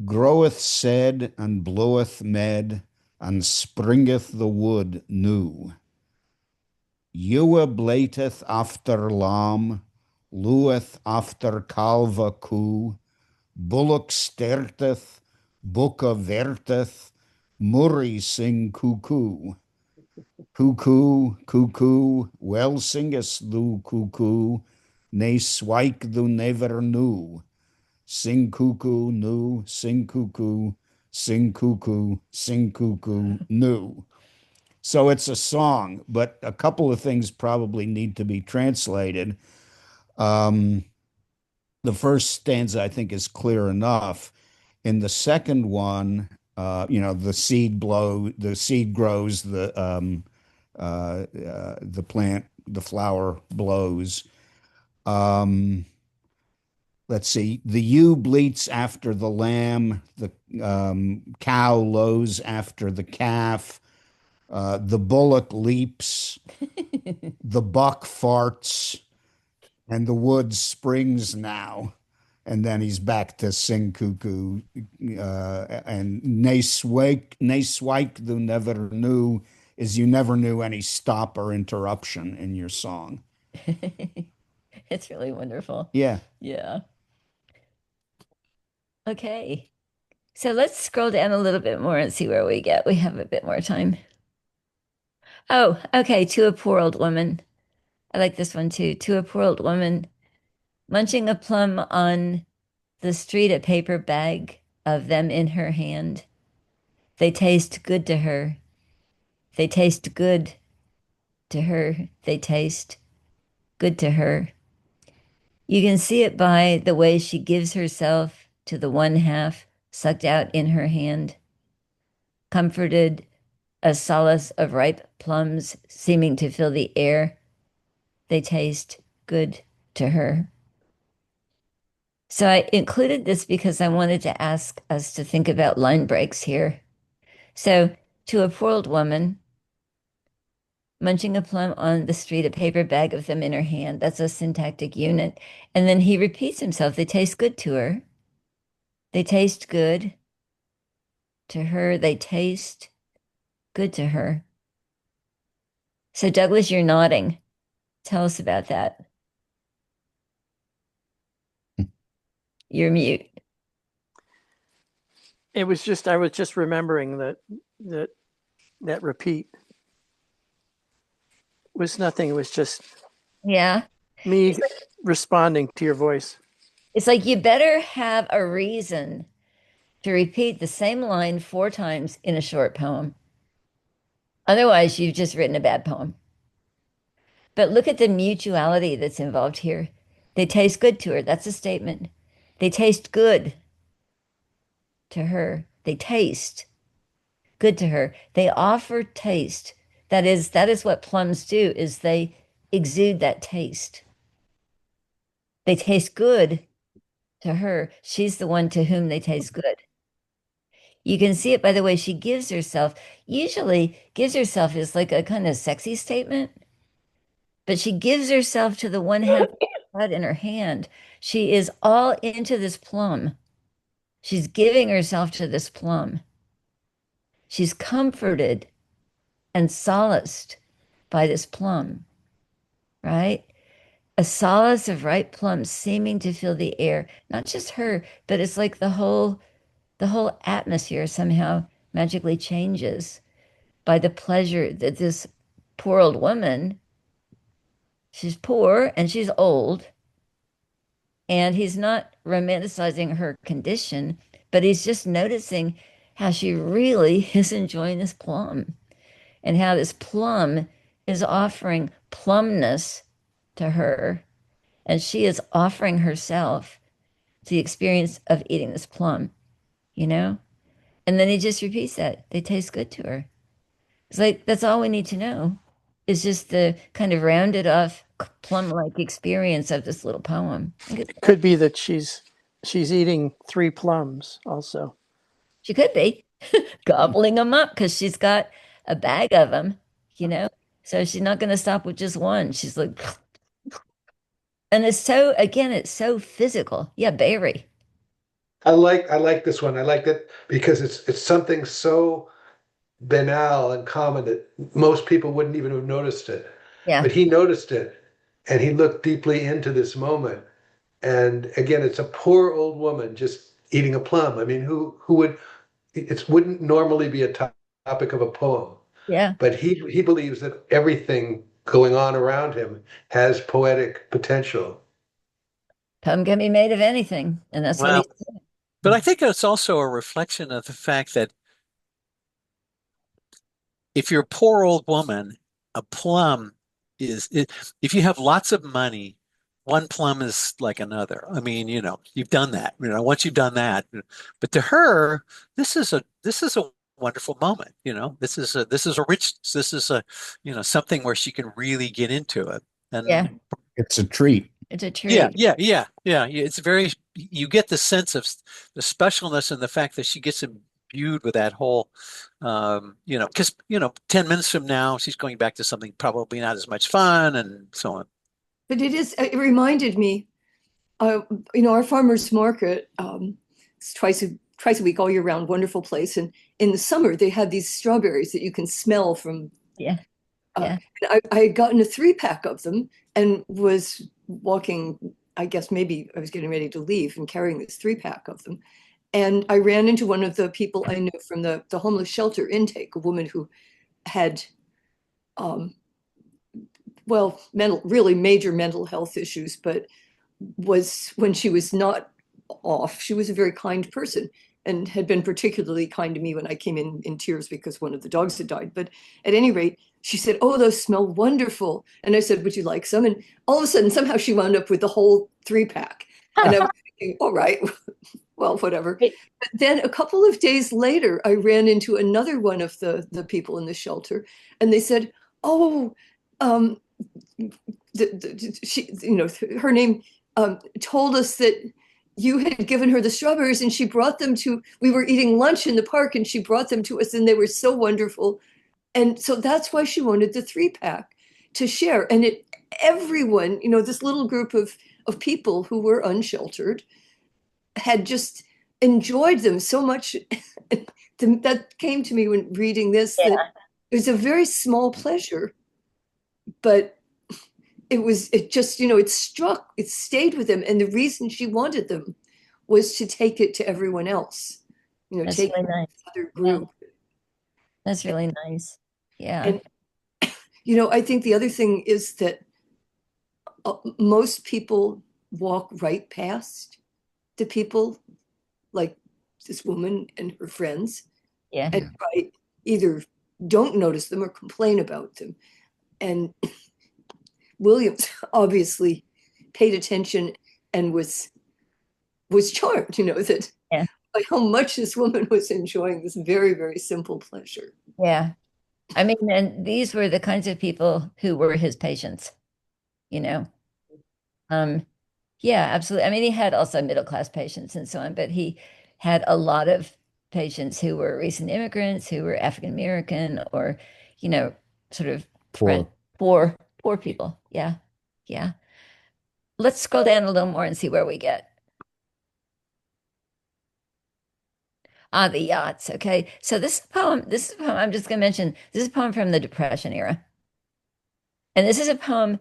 Groweth said and bloweth med, and springeth the wood new. Ewe blateth after lamb, lueth after calva coo. Bullock sterteth, bucka verteth, Murray sing cuckoo. Cuckoo, cuckoo, well singest thou cuckoo, nay swike thou never knew. Sing cuckoo, new, sing cuckoo, sing cuckoo, sing cuckoo, new. So it's a song, but a couple of things probably need to be translated. Um, the first stanza, I think, is clear enough. In the second one, the seed grows, the plant, the flower blows. Let's see, the ewe bleats after the lamb, the cow lows after the calf, the bullock leaps, the buck farts, and the wood springs now. And then he's back to sing cuckoo, and nay swike thou never knew is you never knew any stop or interruption in your song. It's really wonderful. Yeah. Yeah. Okay. So let's scroll down a little bit more and see where we get. We have a bit more time. Oh, okay. To a poor old woman. I like this one too. To a poor old woman munching a plum on the street, a paper bag of them in her hand. They taste good to her. They taste good to her. They taste good to her. You can see it by the way she gives herself to the one half sucked out in her hand, comforted, a solace of ripe plums seeming to fill the air. They taste good to her. So I included this because I wanted to ask us to think about line breaks here. So, to a poor old woman, munching a plum on the street, a paper bag of them in her hand. That's a syntactic unit. And then he repeats himself. They taste good to her. They taste good to her. They taste good to her. So, Douglas, you're nodding. Tell us about that. You're mute. It was just, I was just remembering that repeat was nothing. It was just Yeah. me responding to your voice. It's like you better have a reason to repeat the same line 4 times in a short poem. Otherwise, you've just written a bad poem. But look at the mutuality that's involved here. They taste good to her. That's a statement. They taste good to her. They taste good to her. They offer taste. That is what plums do, is they exude that taste. They taste good to her. She's the one to whom they taste good. You can see it by the way she gives herself. Usually gives herself is like a kind of sexy statement, but she gives herself to the one half cut in her hand. She is all into this plum. She's giving herself to this plum. She's comforted and solaced by this plum, right? A solace of ripe plums seeming to fill the air. Not just her, but it's like the whole atmosphere somehow magically changes by the pleasure that this poor old woman, she's poor and she's old, and he's not romanticizing her condition, but he's just noticing how she really is enjoying this plum and how this plum is offering plumness to her, and she is offering herself to the experience of eating this plum, you know? And then he just repeats that. They taste good to her. It's like that's all we need to know is just the kind of rounded off plum-like experience of this little poem. Could be that she's eating 3 plums also. She could be gobbling them up because she's got a bag of them, you know? So she's not going to stop with just one. She's like, and it's so, again, it's so physical. Yeah, Barry. I like this one. I like it because it's something so banal and common that most people wouldn't even have noticed it. Yeah. But he noticed it and he looked deeply into this moment. And again, it's a poor old woman just eating a plum. I mean, who would it wouldn't normally be a topic of a poem, Yeah. but he believes that everything going on around him has poetic potential. Poem can be made of anything. And that's what Well, he's doing. but I think it's also a reflection of the fact that if you're a poor old woman, a plum if you have lots of money, one plum is like another. I mean, you've done that. Once you've done that, but to her, this is a wonderful moment. This is a rich. This is something where she can really get into it. And Yeah. It's a treat. It's a yeah, treat. yeah. It's very. You get the sense of the specialness and the fact that she gets imbued with that whole, because 10 minutes from now she's going back to something probably not as much fun and so on. But it reminded me, our farmers market, it's twice a week, all year round, wonderful place. And in the summer, they have these strawberries that you can smell from. Yeah. Yeah. I had gotten a 3-pack of them and was walking, I guess maybe I was getting ready to leave and carrying this 3-pack of them. And I ran into one of the people I knew from the homeless shelter intake, a woman who had, really major mental health issues, but when she was not off, she was a very kind person. and had been particularly kind to me when I came in tears because one of the dogs had died. But at any rate, she said, "Oh, those smell wonderful." And I said, "Would you like some?" And all of a sudden, somehow she wound up with the whole 3-pack. And I was thinking, all right, well, whatever. But then a couple of days later, I ran into another one of the people in the shelter, and they said, "Oh, she, her name told us that you had given her the strawberries, and she brought them to. We were eating lunch in the park, and she brought them to us, and they were so wonderful." And so that's why she wanted the 3-pack to share. And everyone, this little group of people who were unsheltered had just enjoyed them so much. That came to me when reading this, that it was a very small pleasure, but it stayed with them. And the reason she wanted them was to take it to everyone else, That's take really it to nice. other group. That's really nice. Yeah. And, I think the other thing is that most people walk right past the people like this woman and her friends, Yeah. and either don't notice them or complain about them. And Williams obviously paid attention and was charmed, that by how much this woman was enjoying this very, very simple pleasure. Yeah. I mean, and these were the kinds of people who were his patients, you know. Yeah, absolutely. I mean, he had also middle-class patients and so on, but he had a lot of patients who were recent immigrants, who were African American, or, sort of Poor. poor people. Yeah. Yeah. Let's scroll down a little more and see where we get. Ah, the yachts. Okay. So this is a poem I'm just going to mention. This is a poem from the Depression era. And this is a poem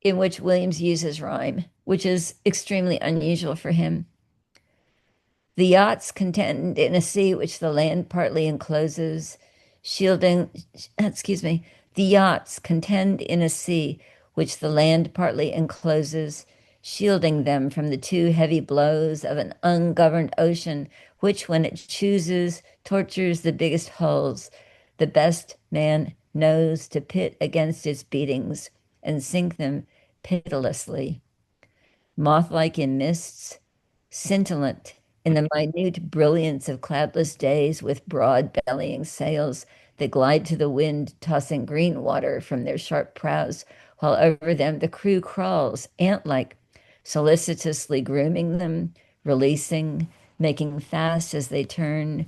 in which Williams uses rhyme, which is extremely unusual for him. The yachts contend in a sea which the land partly encloses, the yachts contend in a sea which the land partly encloses, shielding them from the too heavy blows of an ungoverned ocean, which, when it chooses, tortures the biggest hulls. The best man knows to pit against its beatings and sink them pitilessly. Moth-like in mists, scintillant in the minute brilliance of cloudless days with broad bellying sails that glide to the wind, tossing green water from their sharp prows, while over them the crew crawls, ant-like, solicitously grooming them, releasing, making fast as they turn,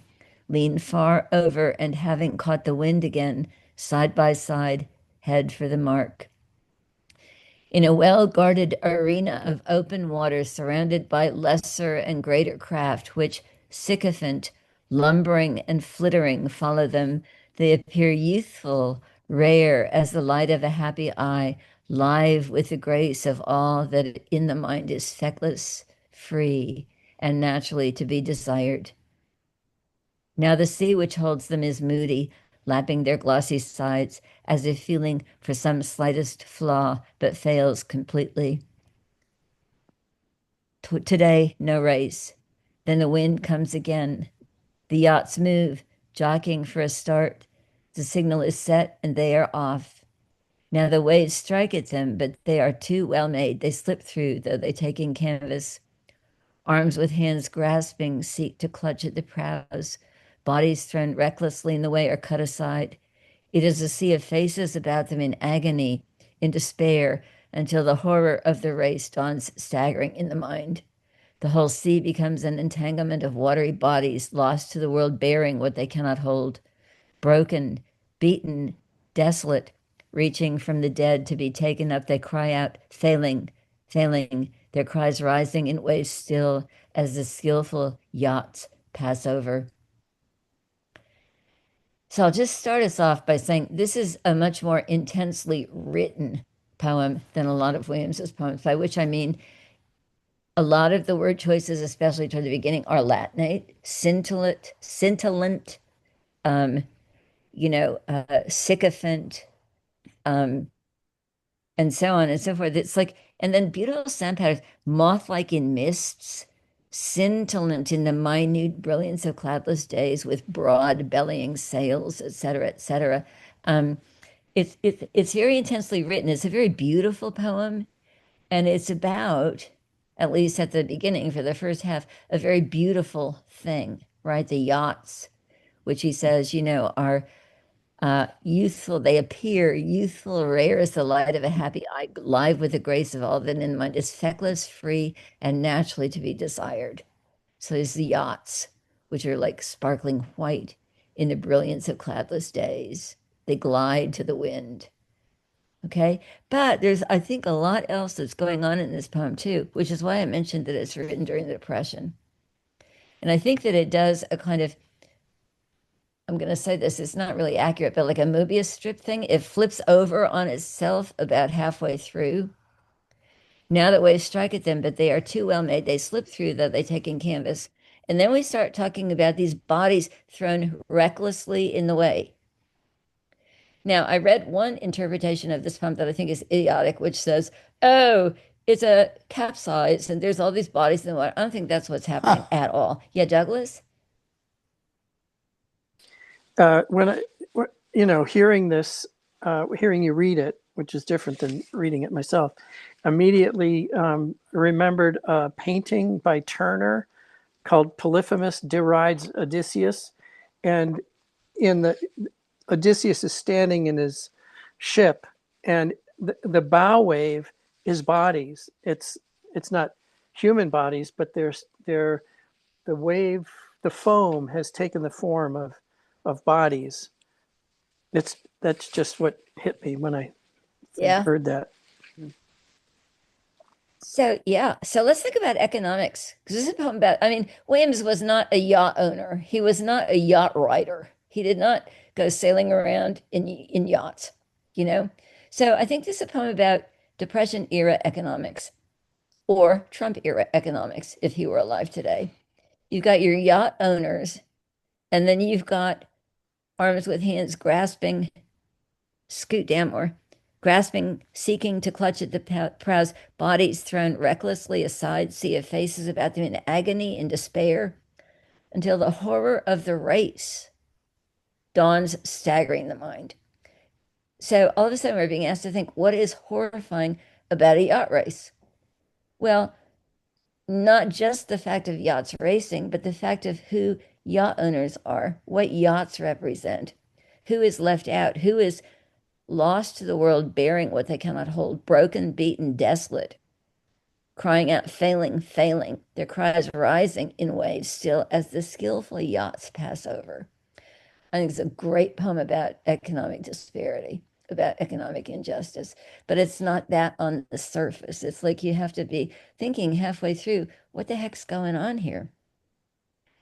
lean far over, and having caught the wind again, side by side, head for the mark. In a well-guarded arena of open water surrounded by lesser and greater craft, which, sycophant, lumbering and flittering, follow them, they appear youthful, rare as the light of a happy eye, live with the grace of all that in the mind is feckless, free, and naturally to be desired. Now the sea which holds them is moody, lapping their glossy sides, as if feeling for some slightest flaw, but fails completely. Today, no race. Then the wind comes again. The yachts move, jockeying for a start. The signal is set, and they are off. Now the waves strike at them, but they are too well made. They slip through, though they take in canvas. Arms with hands grasping seek to clutch at the prows. Bodies thrown recklessly in the way are cut aside. It is a sea of faces about them in agony, in despair, until the horror of the race dawns staggering in the mind. The whole sea becomes an entanglement of watery bodies, lost to the world, bearing what they cannot hold. Broken, beaten, desolate, reaching from the dead to be taken up, they cry out, failing, failing, their cries rising in waves still as the skillful yachts pass over. So I'll just start us off by saying this is a much more intensely written poem than a lot of Williams's poems, by which I mean a lot of the word choices, especially toward the beginning, are Latinate, scintillant, sycophant, and so on and so forth. It's like, and then beautiful sound patterns, moth-like in mists, scintillant in the minute brilliance of cloudless days with broad bellying sails, etc., etc. Um, it's very intensely written. It's a very beautiful poem, and it's about, at least at the beginning for the first half, a very beautiful thing, right? The yachts, which he says, are youthful. They appear youthful, rare as the light of a happy eye, live with the grace of all that in mind is feckless, free, and naturally to be desired. So there's the yachts, which are like sparkling white in the brilliance of cloudless days. They glide to the wind. Okay. But there's, I think, a lot else that's going on in this poem too, which is why I mentioned that it's written during the Depression. And I think that it does a kind of, I'm going to say this, it's not really accurate, but like a Mobius strip thing, it flips over on itself about halfway through. Now that waves strike at them, but they are too well made. They slip through, though they take in canvas. And then we start talking about these bodies thrown recklessly in the way. Now, I read one interpretation of this poem that I think is idiotic, which says, oh, it's a capsize and there's all these bodies in the water. I don't think that's what's happening at all. Yeah, Douglas? When I, hearing this, hearing you read it, which is different than reading it myself, immediately remembered a painting by Turner called Polyphemus Derides Odysseus. And in the Odysseus is standing in his ship, and the bow wave is bodies. It's not human bodies, but they're the wave, the foam has taken the form of bodies. That's just what hit me when I heard that. So let's think about economics, because this is a poem about, I mean, Williams was not a yacht owner. He was not a yacht rider. He did not go sailing around in yachts, So I think this is a poem about Depression era economics or Trump era economics, if he were alive today. You've got your yacht owners, and then you've got arms with hands grasping, scoot down more, grasping, seeking to clutch at the prows, bodies thrown recklessly aside, sea of faces about them in agony and despair, until the horror of the race dawns, staggering the mind. So all of a sudden we're being asked to think, what is horrifying about a yacht race? Well, not just the fact of yachts racing, but the fact of who yacht owners are, what yachts represent, who is left out, who is lost to the world, bearing what they cannot hold, broken, beaten, desolate, crying out, failing, failing, their cries rising in waves still as the skillful yachts pass over. I think it's a great poem about economic disparity, about economic injustice, but it's not that on the surface. It's like you have to be thinking halfway through, what the heck's going on here?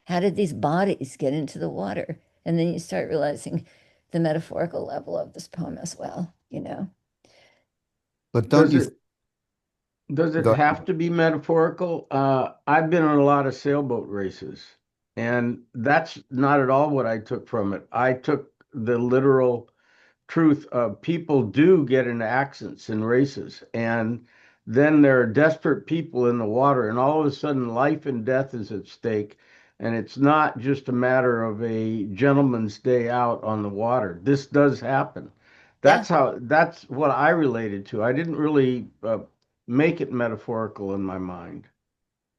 How did these bodies get into the water? And then you start realizing the metaphorical level of this poem as well, But don't you? Does it have to be metaphorical? I've been on a lot of sailboat races, and that's not at all what I took from it. I took the literal truth of people do get into accidents in races, and then there are desperate people in the water, and all of a sudden life and death is at stake. And it's not just a matter of a gentleman's day out on the water. This does happen. That's what I related to. I didn't really make it metaphorical in my mind.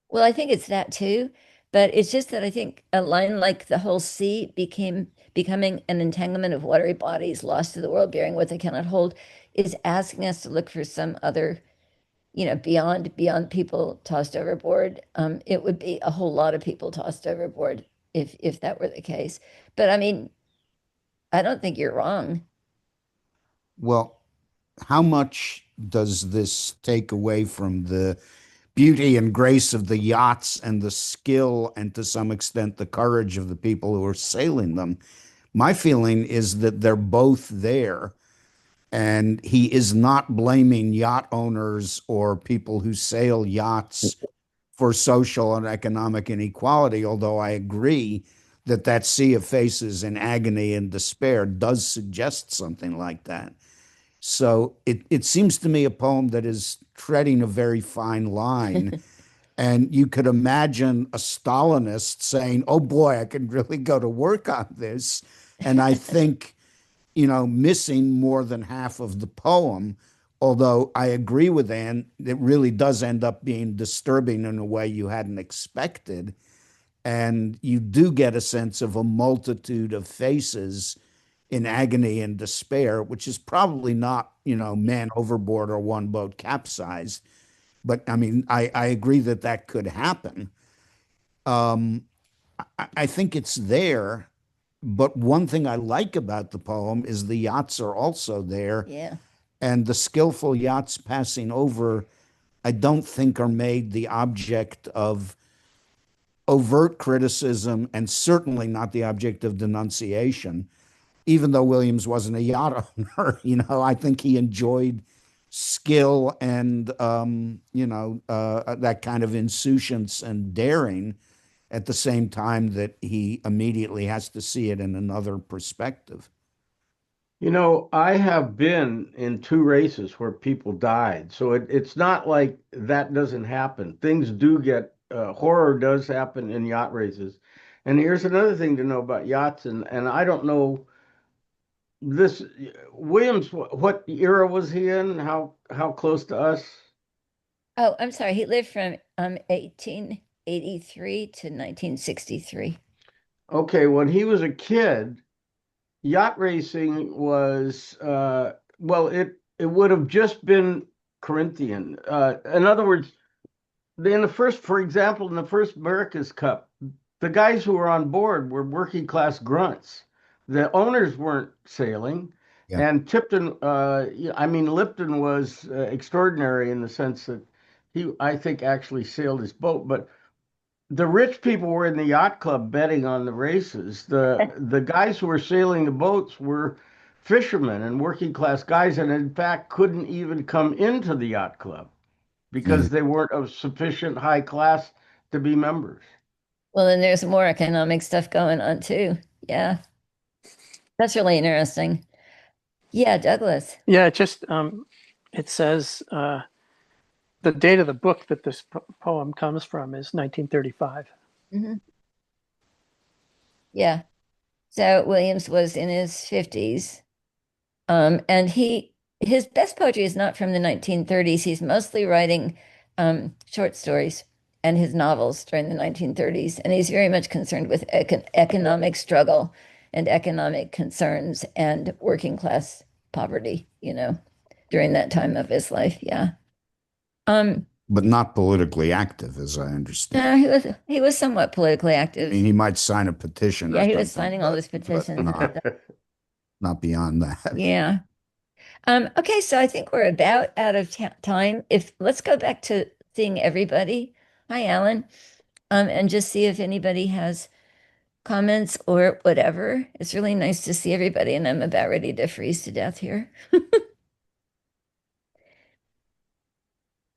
Well, I think it's that too, but it's just that I think a line like the whole sea becoming an entanglement of watery bodies lost to the world, bearing what they cannot hold, is asking us to look for some other, beyond people tossed overboard. It would be a whole lot of people tossed overboard if that were the case. But I mean, I don't think you're wrong. Well, how much does this take away from the beauty and grace of the yachts and the skill and to some extent the courage of the people who are sailing them? My feeling is that they're both there, and he is not blaming yacht owners or people who sail yachts for social and economic inequality, although I agree that that sea of faces in agony and despair does suggest something like that. So it seems to me a poem that is treading a very fine line And you could imagine a Stalinist saying, "Oh boy, I could really go to work on this." And I think, missing more than half of the poem, although I agree with Anne, it really does end up being disturbing in a way you hadn't expected. And you do get a sense of a multitude of faces in agony and despair, which is probably not, man overboard or one boat capsized. But I mean, I agree that that could happen. Um, I think it's there. But one thing I like about the poem is the yachts are also there. Yeah. And the skillful yachts passing over, I don't think are made the object of overt criticism and certainly not the object of denunciation, even though Williams wasn't a yacht owner. I think he enjoyed skill and, that kind of insouciance and daring at the same time that he immediately has to see it in another perspective. I have been in two races where people died. So it's not like that doesn't happen. Things do get, horror does happen in yacht races. And here's another thing to know about yachts. And I don't know this, Williams, what era was he in? How close to us? Oh, I'm sorry. He lived from 1883 to 1963. Okay, when he was a kid, yacht racing was well, it would have just been Corinthian. In other words, for example, in the first America's Cup, the guys who were on board were working class grunts. The owners weren't sailing, Yeah. and Tipton, I mean, Lipton was extraordinary in the sense that I think, actually sailed his boat, but the rich people were in the yacht club betting on the races. The guys who were sailing the boats were fishermen and working class guys, and in fact couldn't even come into the yacht club because they weren't of sufficient high class to be members. Well, then there's more economic stuff going on too. Yeah. That's really interesting. Yeah, Douglas. Yeah, it says the date of the book that this poem comes from is 1935. Mm-hmm. Yeah. So Williams was in his 50s. And his best poetry is not from the 1930s. He's mostly writing short stories and his novels during the 1930s. And he's very much concerned with economic struggle and economic concerns and working class poverty, during that time of his life. Yeah. But not politically active, as I No, understand. he was somewhat politically I active. mean, he might sign a petition. Yeah, or he was something, signing all those petitions. not beyond that. Yeah. Okay, so I think we're about out of time. Let's go back to seeing everybody. Hi, Alan. And just see if anybody has comments or whatever. It's really nice to see everybody, and I'm about ready to freeze to death here.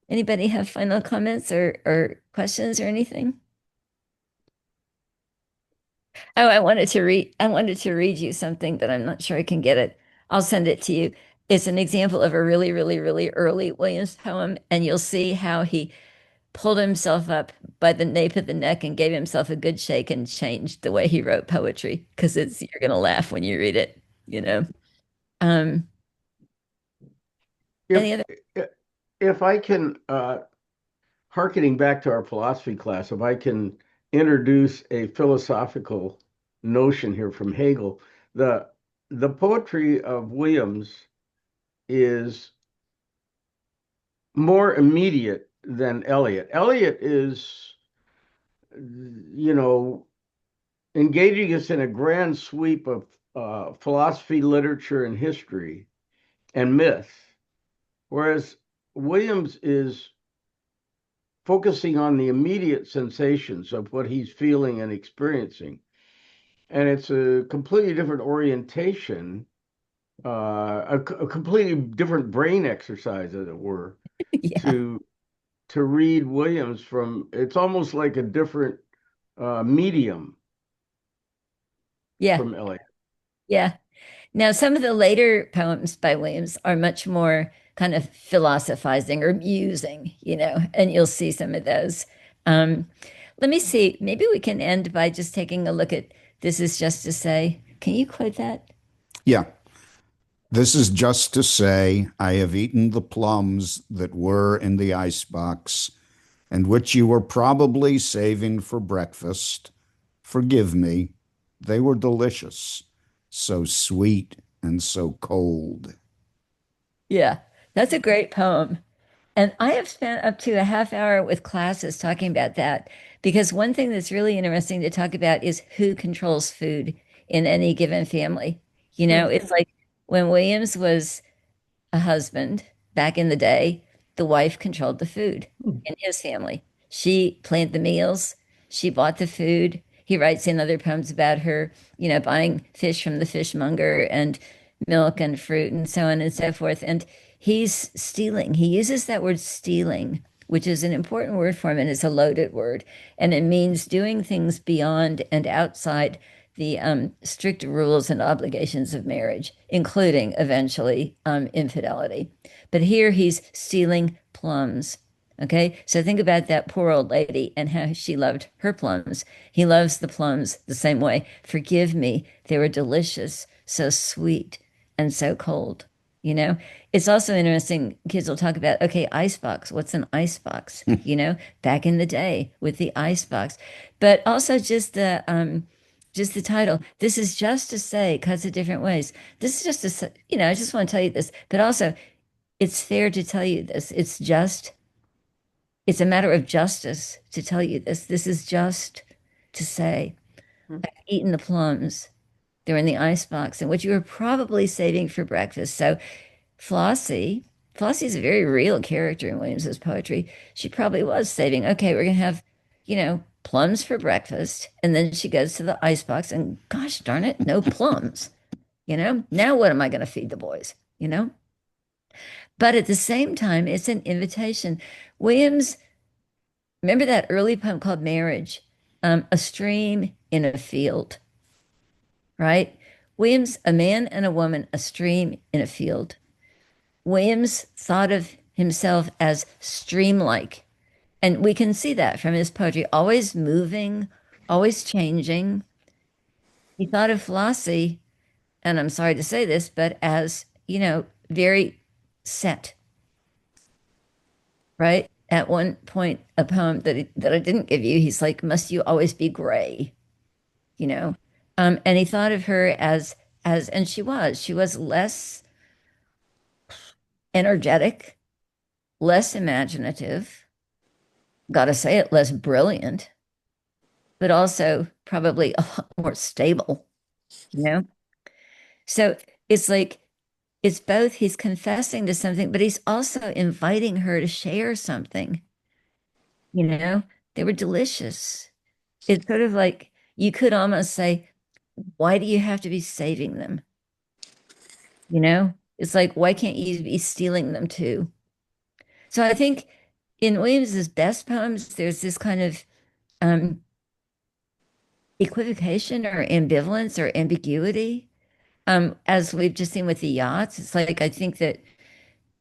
Anybody have final comments or questions or anything? Oh, I wanted to read you something, but I'm not sure I can get it. I'll send it to you. It's an example of a really, really, really early Williams poem, and you'll see how he pulled himself up by the nape of the neck and gave himself a good shake and changed the way he wrote poetry, because you're gonna laugh when you read it, you know. Um, any other? If I can, hearkening back to our philosophy class, if I can introduce a philosophical notion here from Hegel, the poetry of Williams is more immediate than Eliot. Eliot is, engaging us in a grand sweep of philosophy, literature, and history and myth, whereas Williams is focusing on the immediate sensations of what he's feeling and experiencing. And it's a completely different orientation, a completely different brain exercise, as it were, Yeah, to read Williams from. It's almost like a different medium yeah, from Eliot. yeah. Now, some of the later poems by Williams are much more kind of philosophizing or musing, and you'll see some of those. Um, Let me see. Maybe we can end by just taking a look at This Is Just to Say. Can you quote that? Yeah. This is just to say, I have eaten the plums that were in the icebox and which you were probably saving for breakfast. Forgive me. They were delicious, so sweet and so cold. Yeah, that's a great poem. And I have spent up to a half hour with classes talking about that because one thing that's really interesting to talk about is who controls food in any given family. You know, it's like when Williams was a husband back in the day, the wife controlled the food in his family. She planned the meals, she bought the food. He writes in other poems about her, buying fish from the fishmonger and milk and fruit and so on and so forth. And he's stealing. He uses that word stealing, which is an important word for him, and it's a loaded word. And it means doing things beyond and outside the strict rules and obligations of marriage, including eventually infidelity. But here he's stealing plums. Okay, so think about that poor old lady and how she loved her plums. He loves the plums the same way. Forgive me, they were delicious, so sweet and so cold. It's also interesting. Kids will talk about, okay, icebox. What's an icebox? Back in the day with the icebox, but also just the title. This is just to say, cuts it different ways. This is just to say, I just want to tell you this, but also it's fair to tell you this. It's a matter of justice to tell you this. This is just to say, I've eaten the plums. They're in the icebox, and what you were probably saving for breakfast. So Flossie, Flossie's a very real character in Williams's poetry. She probably was saving, okay, we're gonna have, plums for breakfast. And then she goes to the icebox and gosh darn it, no plums. Now what am I gonna feed the boys? But at the same time, it's an invitation. Williams, remember that early poem called Marriage? A stream in a field, right? Williams, a man and a woman, a stream in a field. Williams thought of himself as stream-like. And we can see that from his poetry, always moving, always changing. He thought of Flossie, and I'm sorry to say this, but as, very set, right? At one point, a poem that I didn't give you, he's like, must you always be gray? You know? And he thought of her and she was less energetic, less imaginative, gotta say it, less brilliant, but also probably a lot more stable, you know? So it's like, it's both he's confessing to something, but he's also inviting her to share something, you know? They were delicious. It's sort of like you could almost say, why do you have to be saving them? It's like, why can't you be stealing them too? So I think in Williams's best poems, there's this kind of um, equivocation or ambivalence or ambiguity. As we've just seen with the yachts, it's like I think that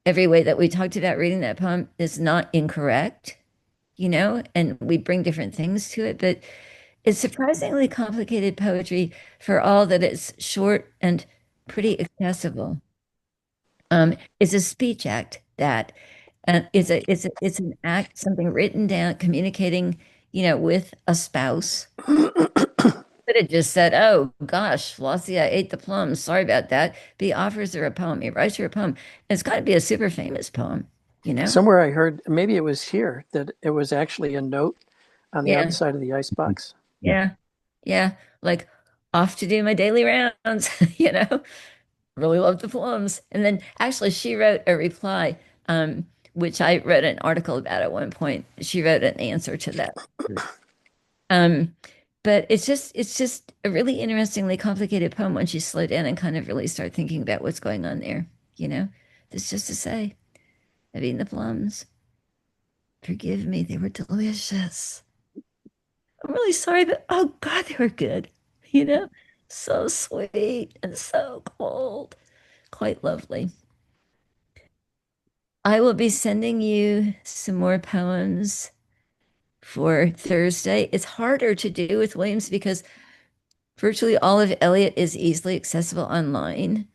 every way that we talked about reading that poem is not incorrect, and we bring different things to it, but it's surprisingly complicated poetry for all that it's short and pretty accessible. It's a speech act that it's an act, something written down, communicating, with a spouse. But it just said, "Oh gosh, Flossie, I ate the plums. Sorry about that." But he offers her a poem. He writes her a poem. It's got to be a super famous poem, you know? Somewhere I heard, maybe it was here, that it was actually a note on the Yeah, outside of the icebox. yeah, yeah. Like off to do my daily rounds, really love the plums. And then actually she wrote a reply, which I read an article about at one point. She wrote an answer to that. Um, but it's just a really interestingly complicated poem once you slow down and kind of really start thinking about what's going on there, you know? That's just to say, I've eaten the plums. Forgive me, they were delicious. I'm really sorry, but oh God, they were good, you know? So sweet and so cold. Quite lovely. I will be sending you some more poems for Thursday. It's harder to do with Williams because virtually all of Eliot is easily accessible online.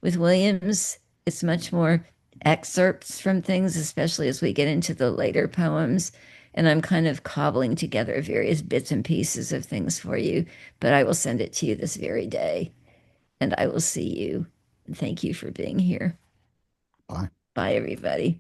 With Williams, it's much more excerpts from things, especially as we get into the later poems. And I'm kind of cobbling together various bits and pieces of things for you, but I will send it to you this very day. And I will see you. Thank you for being here. Bye. Bye, everybody.